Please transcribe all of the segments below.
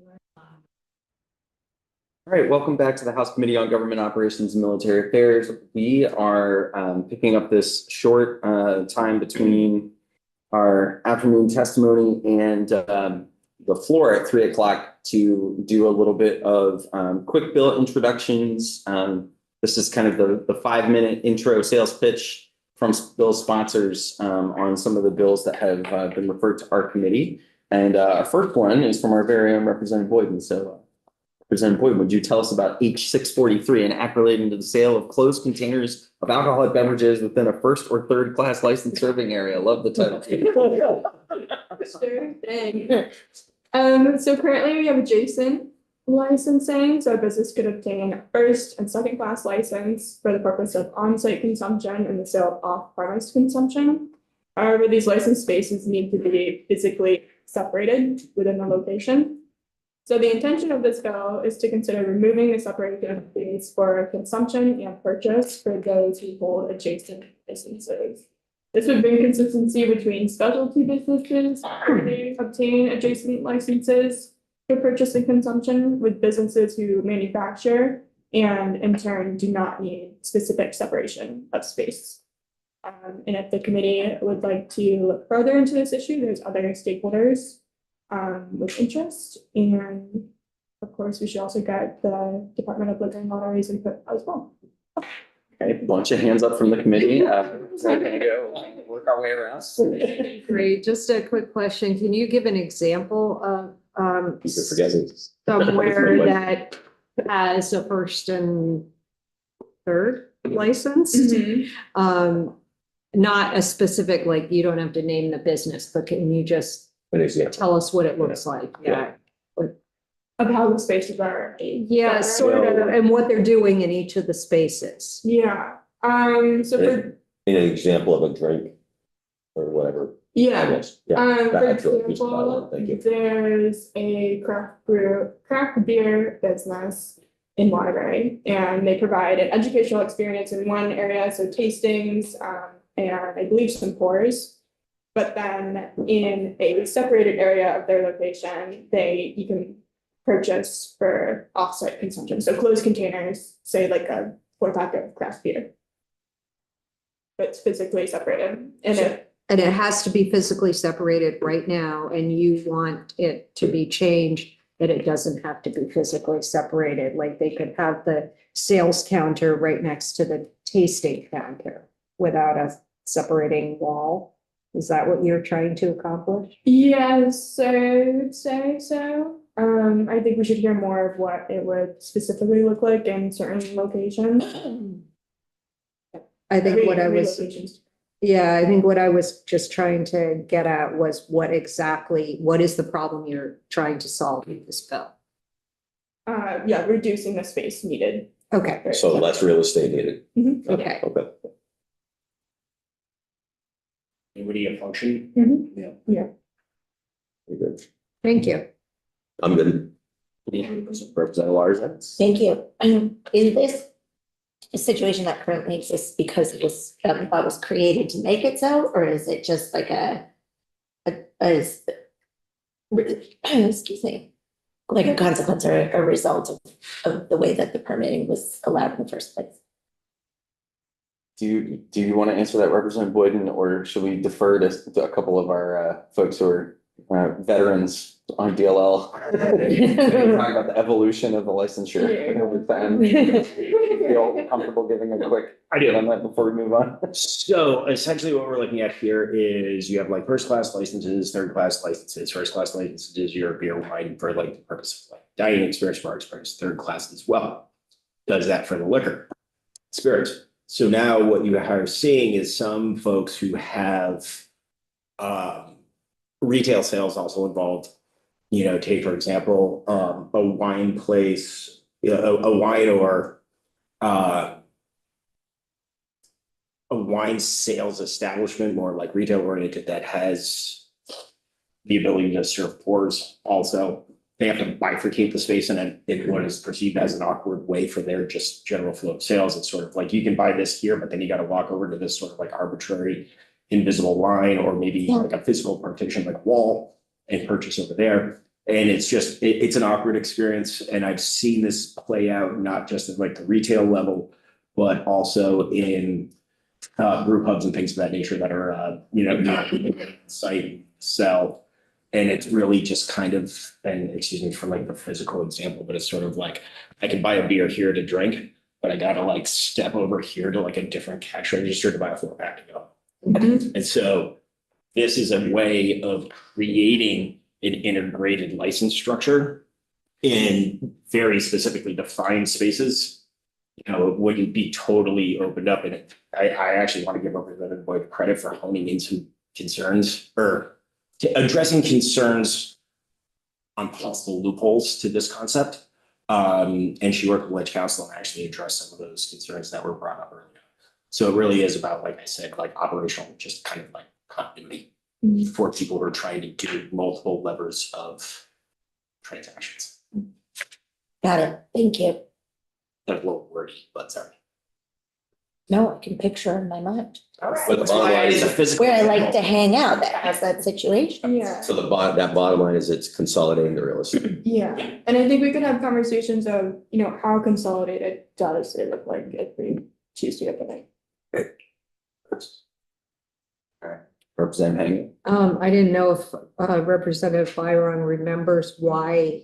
All right, welcome back to the House Committee on Government Operations and Military Affairs. We are picking up this short time between our afternoon testimony and the floor at 3 o'clock to do a little bit of quick bill introductions. This is kind of the 5-minute intro sales pitch from bill sponsors on some of the bills that have been referred to our committee. And our first one is from our very own Representative Boyden. So Representative Boyden, would you tell us about H643, an act relating to the sale of closed containers of alcoholic beverages within a first or third class licensed serving area? Love the title. Sure thing. So currently we have adjacent licensing, so a business could obtain a first and second class license for the purpose of on-site consumption and the sale of off-premise consumption. However, these licensed spaces need to be physically separated within the location. So the intention of this bill is to consider removing the separation of fees for consumption and purchase for those who hold adjacent businesses. This would bring consistency between specialty businesses who may obtain adjacent licenses for purchase and consumption with businesses who manufacture and in turn do not need specific separation of space. And if the committee would like to look further into this issue, there's other stakeholders with interest, and of course, we should also get the Department of Liquor and Lotteries input as well. Okay, bunch of hands up from the committee. We're gonna go work our way around. Great. Just a quick question. Can you give an example of somewhere that has a first and third license? Not a specific, like, you don't have to name the business, but can you just tell us what it looks like? Yeah. Of how the spaces are. Yeah, sort of, and what they're doing in each of the spaces. Yeah, so for, In an example of a drink or whatever. yeah, Yeah. for That's really just what I example, want, thank you. there's a craft beer business in Waterbury, and they provide an educational experience in one area, so tastings, and I believe some pours. But then in a separated area of their location, you can purchase for offsite consumption. So closed containers, say like a 4-pack of craft beer. But it's physically separated. And And it has to be physically separated right now, and you want it to be changed that it doesn't have to be physically separated. Like they could have the sales counter right next to the tasting counter without a separating wall. Is that what you're trying to accomplish? yes, I would say so. I think we should hear more of what it would specifically look like in certain locations. I think what I Every was, location's- yeah, I think what I was just trying to get at was what is the problem you're trying to solve with this bill? Yeah, reducing the space needed. Okay, So less real estate needed. okay. Okay. Anybody a function? Very good. Thank you. I'm good. Representative Larson. Thank you. Is this a situation that currently exists because it was, that was created to make it so, or is it just like excuse me, like a consequence or a result of the way that the permitting was allowed in the first place? Do you want to answer that, Representative Boyden, or should we defer to a couple of our folks who are veterans on DLL? Talk about the evolution of the licensure over time. Feel comfortable giving a quick idea on that before we move on? So essentially what we're looking at here is you have like first class licenses, third class licenses. First class licenses, your beer, wine for like the purpose of like dining experience, bar experience. Third class as well does that for the liquor, spirits. So now what you are seeing is some folks who have retail sales also involved. You know, take for example, a wine place, a wine or a wine sales establishment, more like retail oriented, that has the ability to serve pours also. They have to bifurcate the space in what is perceived as an awkward way for their just general flow of sales. It's sort of like you can buy this here, but then you got to walk over to this sort of like arbitrary invisible line, or maybe like a physical partition like wall, and purchase over there. And it's just, it's an awkward experience, and I've seen this play out not just at like the retail level, but also in brew pubs and things of that nature that are, site sell. And it's really just kind of, and excuse me for like the physical example, but it's sort of like, I can buy a beer here to drink, but I gotta like step over here to like a different cash register to buy a 4-pack to go. And so this is a way of creating an integrated license structure in very specifically defined spaces. It wouldn't be totally opened up, and I actually want to give Representative Boyd credit for honing in some concerns or addressing concerns on possible loopholes to this concept. And she worked with Ledge Council and actually addressed some of those concerns that were brought up earlier. So it really is about, like I said, like operational, just kind of like continuity for people who are trying to do multiple levers of transactions. Got it. Thank you. That's a little wordy, but sorry. No, I can picture in my mind But the That's bottom why line it is a is, physical. where I like to hang out that has that situation. Yeah, so that bottom line is it's consolidating the real estate. yeah. And I think we could have conversations of, how consolidated does it look like if we choose to open it? Representative Hangy. I didn't know if Representative Byron remembers why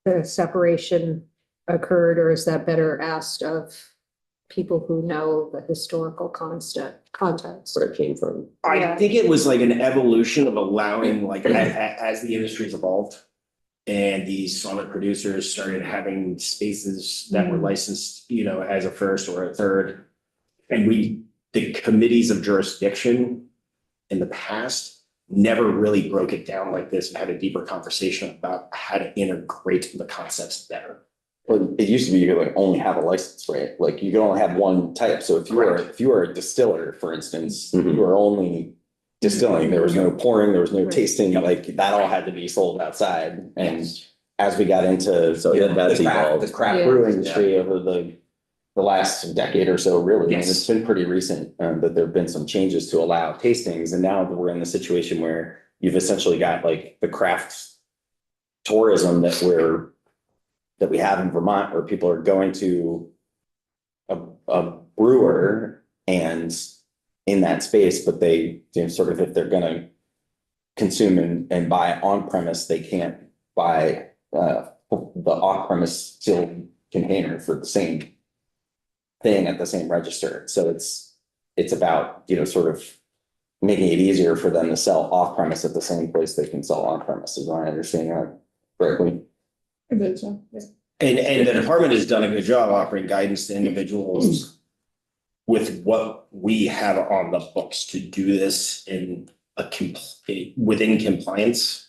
the separation occurred, or is that better asked of people who know the historical context? Where it came from. I Yeah. think it was like an evolution of allowing, like, as the industry's evolved. And these solid producers started having spaces that were licensed, as a first or a third. And the committees of jurisdiction in the past never really broke it down like this and had a deeper conversation about how to integrate the concepts better. Well, it used to be you could like only have a license, right? Like you could only have one type. So if you were a distiller, for instance, Mhm. you were only distilling. There was no pouring, there was no Right. tasting, like that all had to be sold outside. And as we got into So, yeah, that's the evolved. craft Yeah. brewing industry over the last decade or so, really, and Yes. it's been pretty recent that there have been some changes to allow tastings, and now we're in the situation where you've essentially got like the craft tourism that we have in Vermont, where people are going to a brewer and in that space, but they, sort of, if they're gonna consume and buy on premise, they can't buy the off premise sealed container for the same thing at the same register. So it's about, sort of making it easier for them to sell off premise at the same place they can sell on premise. Is my understanding that correctly? I believe so, yeah. And the department has done a good job offering guidance to individuals with what we have on the books to do this in within compliance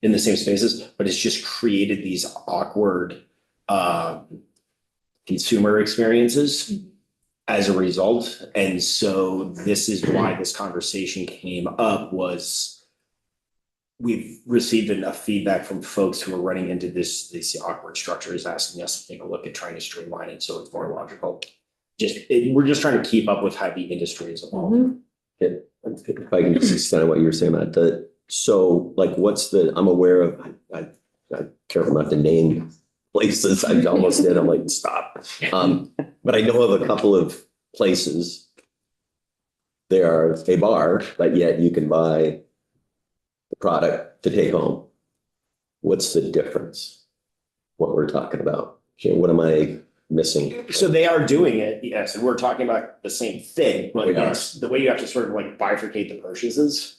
in the same spaces, but it's just created these awkward consumer experiences as a result. And so this is why this conversation came up, was we've received enough feedback from folks who are running into these awkward structures, asking us to take a look at trying to streamline it so it's more logical. We're just trying to keep up with how the industry is evolving. If I can just extend on what you were saying about that. So like, I'm aware of, I careful not to name places. I almost did. I'm like, stop. But I know of a couple of places. They are a bar, but yet you can buy the product to take home. What's the difference? What we're talking about? Okay, what am I missing? So they are doing it, yes, and we're talking about the same thing, but We are. yes, the way you have to sort of like bifurcate the purchases.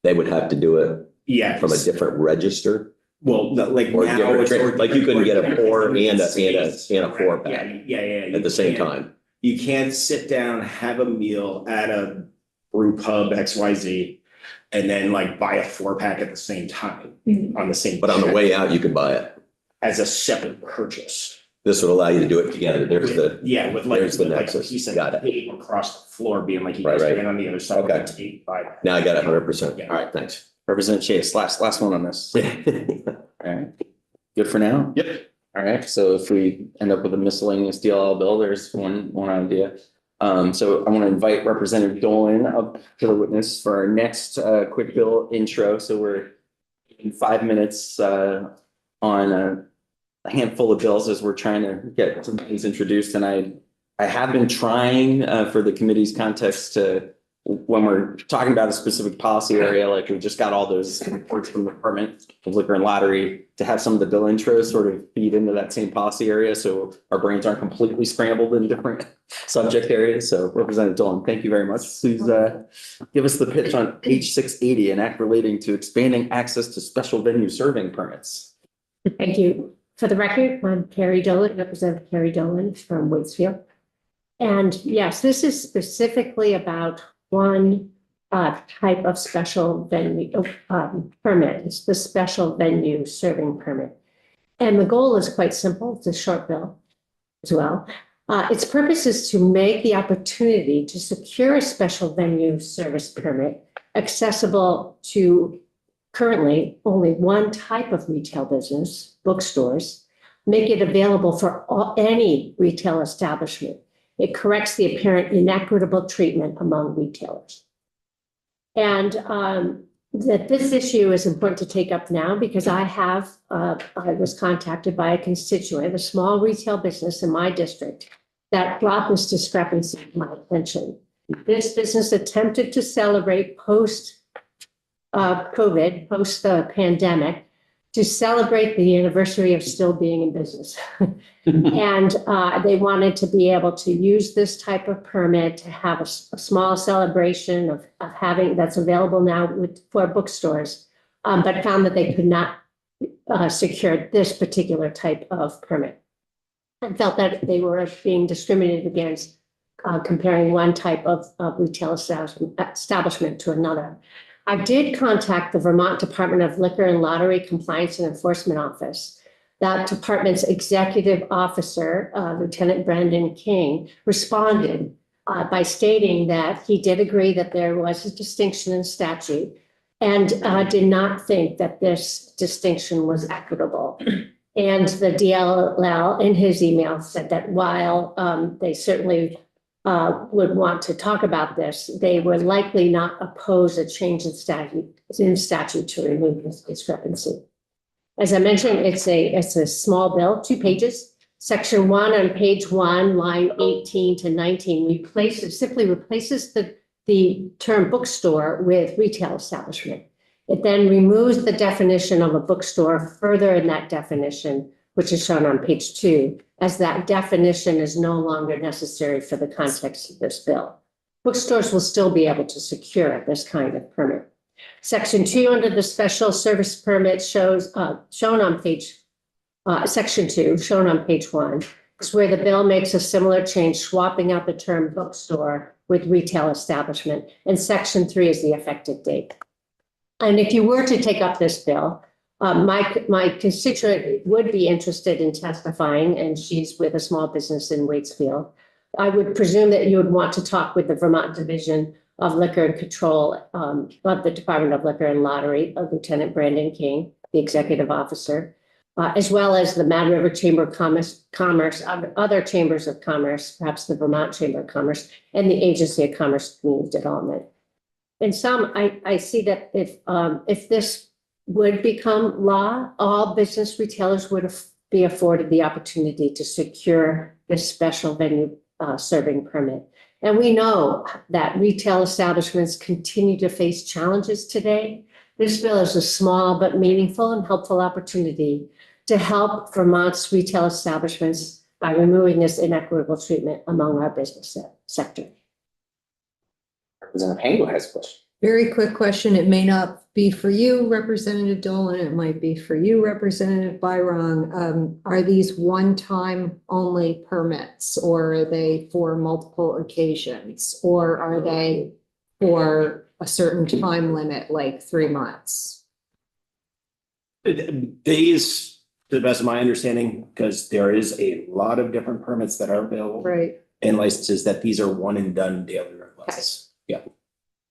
They would have to do it Yeah. from a different register. Well, no, like Or now different it's drink, like you couldn't get a different pour and a space. 4-pack Yeah. at the same time. You can't sit down, have a meal at a brew pub XYZ, and then like buy a 4-pack at the same time Mhm. on the same. But on the check way out, you can buy it. as a separate purchase. This would allow you to do it together. There's the, Yeah, with like, there's the with like a nexus. piece of Got it. tape across the floor being like, you Right, guys right. stand on the other side of Okay. the tape. By now I got it 100%. Yeah. All right, thanks. Representative Chase, last one on this. All right, good for now? Yep. All right, so if we end up with a miscellaneous DLL bill, there's one idea. So I want to invite Representative Dolan up to the witness for our next quick bill intro. So we're in 5 minutes on a handful of bills as we're trying to get some things introduced. And I have been trying for the committee's context to, when we're talking about a specific policy area, like we just got all those reports from the Department of Liquor and Lottery, to have some of the bill intros sort of feed into that same policy area. So our brains aren't completely scrambled in different subject areas. So Representative Dolan, thank you very much. Please give us the pitch on H680, an act relating to expanding access to special venue serving permits. Thank you. For the record, I'm Carrie Dolan, Representative Carrie Dolan from Waitsfield. And yes, this is specifically about one type of special venue permit. It's the special venue serving permit. And the goal is quite simple. It's a short bill as well. Its purpose is to make the opportunity to secure a special venue service permit accessible to currently only one type of retail business, bookstores, make it available for any retail establishment. It corrects the apparent inequitable treatment among retailers. And that this issue is important to take up now because I was contacted by a constituent, a small retail business in my district, that brought this discrepancy to my attention. This business attempted to celebrate post-COVID, post the pandemic, to celebrate the anniversary of still being in business. And they wanted to be able to use this type of permit to have a small celebration of having that's available now for bookstores, but found that they could not secure this particular type of permit and felt that they were being discriminated against comparing one type of retail establishment to another. I did contact the Vermont Department of Liquor and Lottery Compliance and Enforcement Office. That department's executive officer, Lieutenant Brandon King, responded by stating that he did agree that there was a distinction in statute and did not think that this distinction was equitable. And the DLL in his email said that while they certainly would want to talk about this, they would likely not oppose a change in statute to remove this discrepancy. As I mentioned, it's a small bill, 2 pages. Section 1 on page 1, line 18 to 19, simply replaces the term bookstore with retail establishment. It then removes the definition of a bookstore further in that definition, which is shown on page 2, as that definition is no longer necessary for the context of this bill. Bookstores will still be able to secure this kind of permit. Section 2 under the special service permit shows shown on page section 2, shown on page 1, is where the bill makes a similar change, swapping out the term bookstore with retail establishment. And section 3 is the effective date. And if you were to take up this bill, my constituent would be interested in testifying, and she's with a small business in Waitsfield. I would presume that you would want to talk with the Vermont Division of Liquor and Control of the Department of Liquor and Lottery, of Lieutenant Brandon King, the executive officer, as well as the Mad River Chamber of Commerce, other chambers of commerce, perhaps the Vermont Chamber of Commerce, and the Agency of Commerce Community Development. In sum, I see that if this would become law, all business retailers would be afforded the opportunity to secure this special venue serving permit. And we know that retail establishments continue to face challenges today. This bill is a small but meaningful and helpful opportunity to help Vermont's retail establishments by removing this inequitable treatment among our business sector. Representative Hango has a question. Very quick question. It may not be for you, Representative Dolan. It might be for you, Representative Byron. Are these one-time only permits, or are they for multiple occasions, or are they for a certain time limit, like 3 months? These, to the best of my understanding, because there is a lot of different permits that are available. Right. And licenses, that these are one and done daily requests. Yeah.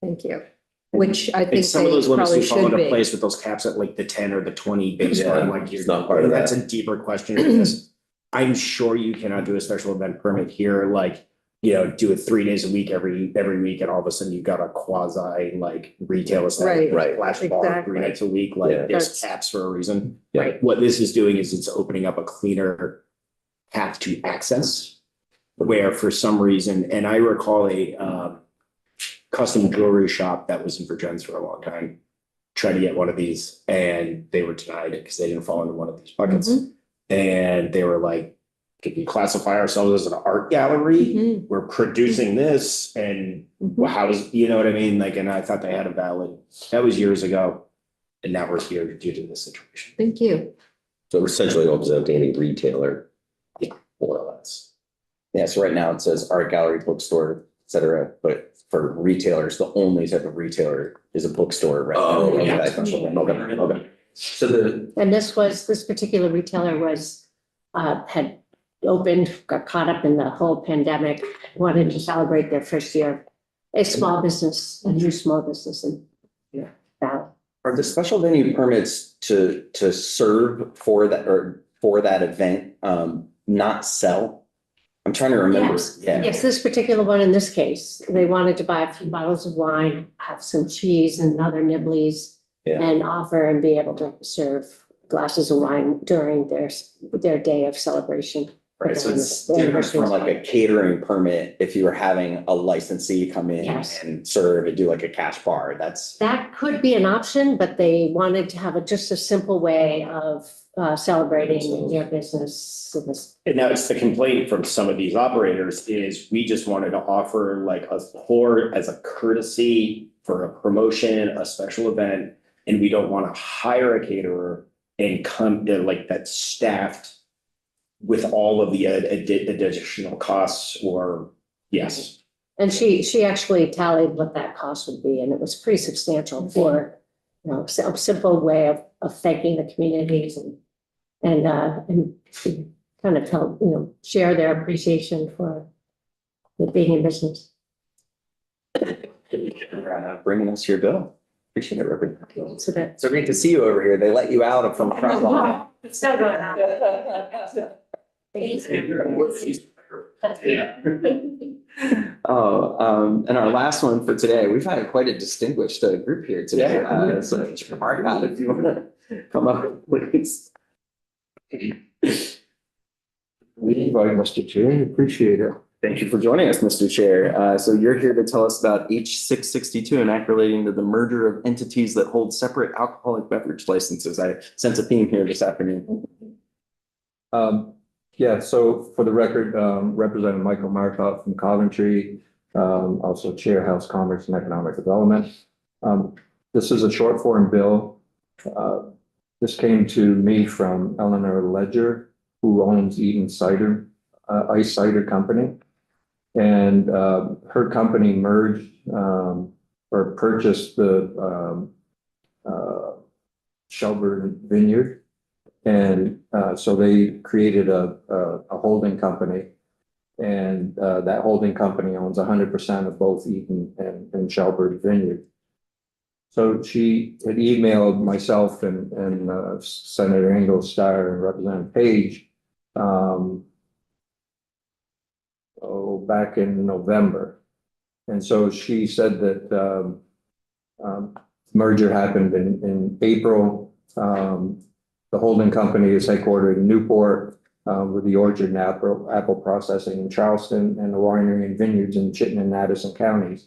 Thank you. Which I think And some of those they limits probably do fall should into be. place with those caps at like the 10 or the 20 base Yeah, one, like it's not part of that's that. a deeper question because I'm sure you cannot do a special event permit here like do it 3 days a week, every week, and all of a sudden you've got a quasi like retail Right, establishment. right. Flash bar, Exactly. 3 nights a week, Yeah. like there's That's- caps for a reason. Yeah. What this is doing is it's opening up a cleaner path to access. Where for some reason, and I recall a custom jewelry shop that was in Virgins for a long time. Tried to get one of these and they were denied it because they didn't fall into one of these buckets. And they were like, could we classify ourselves as an art gallery? Mhm. We're producing this and well, how does, you know what I mean? Like, and I thought they had a valid, that was years ago. And now we're here due to this situation. Thank you. So essentially it opens up to any retailer. Yeah. More or less. Yeah, so right now it says art gallery, bookstore, et cetera, but for retailers, the only type of retailer is a bookstore, right? Oh, now. yeah. Okay. So the, And this particular retailer was, had opened, got caught up in the whole pandemic, wanted to celebrate their first year. A small business, a new small business and, that. are the special venue permits to serve for that, or for that event, not sell? I'm trying to remember. Yes. Yeah. Yes, this particular one in this case, they wanted to buy a few bottles of wine, have some cheese and other nibblies. Yeah. And offer and be able to serve glasses of wine during their day of celebration. Right, so it's different from like a catering permit if you were having a licensee come in Yes. and serve and do like a cash bar, that's. That could be an option, but they wanted to have just a simple way of celebrating their business. in this- And now it's the complaint from some of these operators is we just wanted to offer like a pour as a courtesy for a promotion, a special event. And we don't want to hire a caterer and come like that's staffed with all of the additional costs or, yes. And she actually tallied what that cost would be, and it was pretty substantial for, a simple way of thanking the communities and kind of help, share their appreciation for being in business. Bringing us your bill. Appreciate it, Reverend. So that. So great to see you over here. They let you out from the front line. It's still going on. Oh, and our last one for today, we've had quite a distinguished group here today. Yeah. So Mark, if you want to come up, please. We invite Mr. Chair, appreciate it. Thank you for joining us, Mr. Chair. So you're here to tell us about H 662, an act relating to the merger of entities that hold separate alcoholic beverage licenses. I sense a theme here this afternoon. Yeah, so for the record, Representative Michael Markoff from Coventry, also Chair House Commerce and Economic Development. This is a short form bill. This came to me from Eleanor Ledger, who owns Eaton Cider, Ice Cider Company. And her company merged or purchased the Shelburne Vineyard. And so they created a holding company. And that holding company owns 100% of both Eaton and Shelburne Vineyard. So she had emailed myself and Senator Engelstad and Representative Page back in November. And so she said that merger happened in April. The holding company is headquartered in Newport with the orchard and apple processing in Charleston and the winery and vineyards in Chittenden and Addison counties.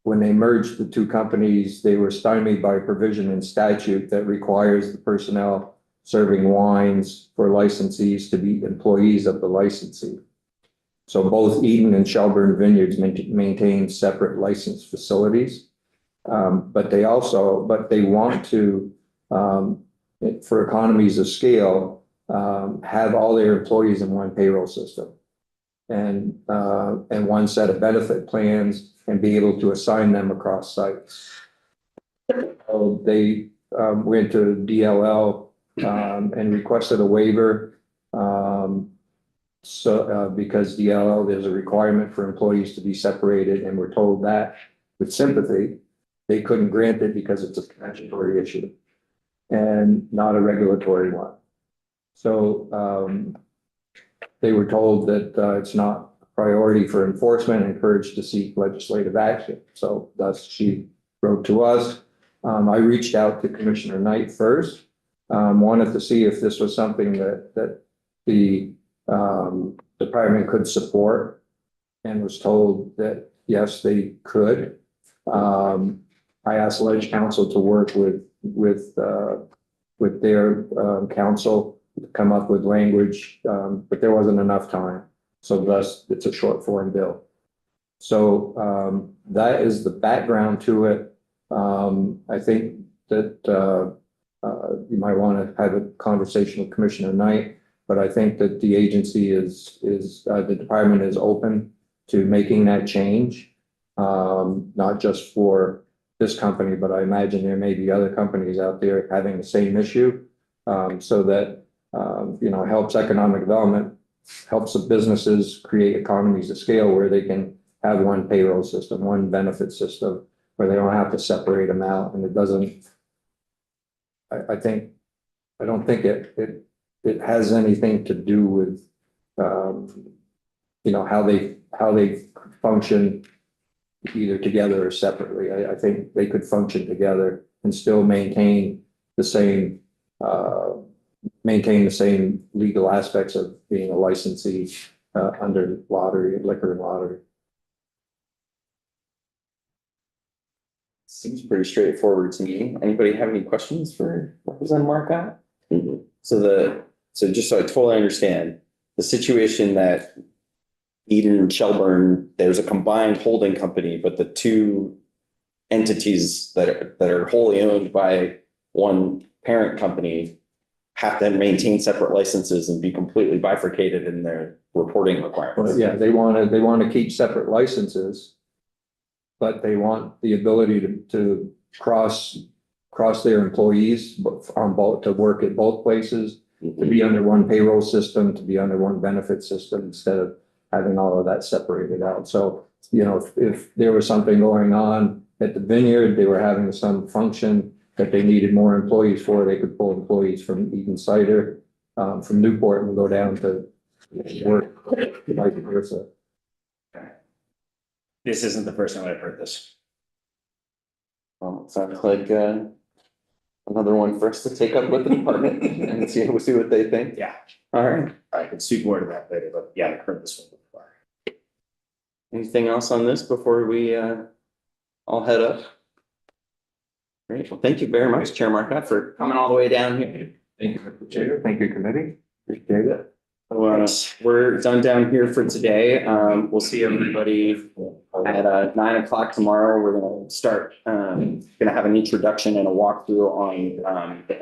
When they merged the two companies, they were stymied by a provision in statute that requires the personnel serving wines for licensees to be employees of the licensee. So both Eaton and Shelburne Vineyards maintain separate licensed facilities. But they want to, for economies of scale, have all their employees in one payroll system and one set of benefit plans and be able to assign them across sites. So they went to DLL and requested a waiver. Because DLL, there's a requirement for employees to be separated, and we're told that with sympathy, they couldn't grant it because it's a statutory issue and not a regulatory one. So they were told that it's not a priority for enforcement, encouraged to seek legislative action. So thus she wrote to us. I reached out to Commissioner Knight first, wanted to see if this was something that the department could support, and was told that yes, they could. I asked Ledge Council to work with their council to come up with language, but there wasn't enough time. So thus, it's a short form bill. So that is the background to it. I think that you might want to have a conversation with Commissioner Knight, but I think that the agency the department is open to making that change. Not just for this company, but I imagine there may be other companies out there having the same issue. So that, helps economic development, helps the businesses create economies of scale where they can have one payroll system, one benefit system, where they don't have to separate them out, and it doesn't. I don't think it has anything to do with, how they function either together or separately. I think they could function together and still maintain the same legal aspects of being a licensee under lottery, liquor and lottery. Seems pretty straightforward to me. Anybody have any questions for Representative Marcotte? So just so I totally understand, the situation that Eden and Shelburne, there's a combined holding company, but the two entities that are wholly owned by one parent company have to maintain separate licenses and be completely bifurcated in their reporting requirements. But yeah, they want to keep separate licenses, but they want the ability to cross their employees to work at both places, to be under one payroll system, to be under one benefit system, instead of having all of that separated out. So, if there was something going on at the vineyard, they were having some function that they needed more employees for, they could pull employees from Eden Cider, from Newport, and go down to work, vice versa. This isn't the first time I've heard this. Well, it sounds like another one for us to take up with the department and see what they think. Yeah, All right. I could speak more to that later, but yeah, I've heard this one before. Anything else on this before we all head up? Great. Well, thank you very much, Chair Marcotte, for coming all the way down here. Thank you, Mr. Chair. Thank you, committee. Appreciate it. So, we're done down here for today. We'll see everybody at 9 o'clock tomorrow. We're gonna start, gonna have an introduction and a walkthrough on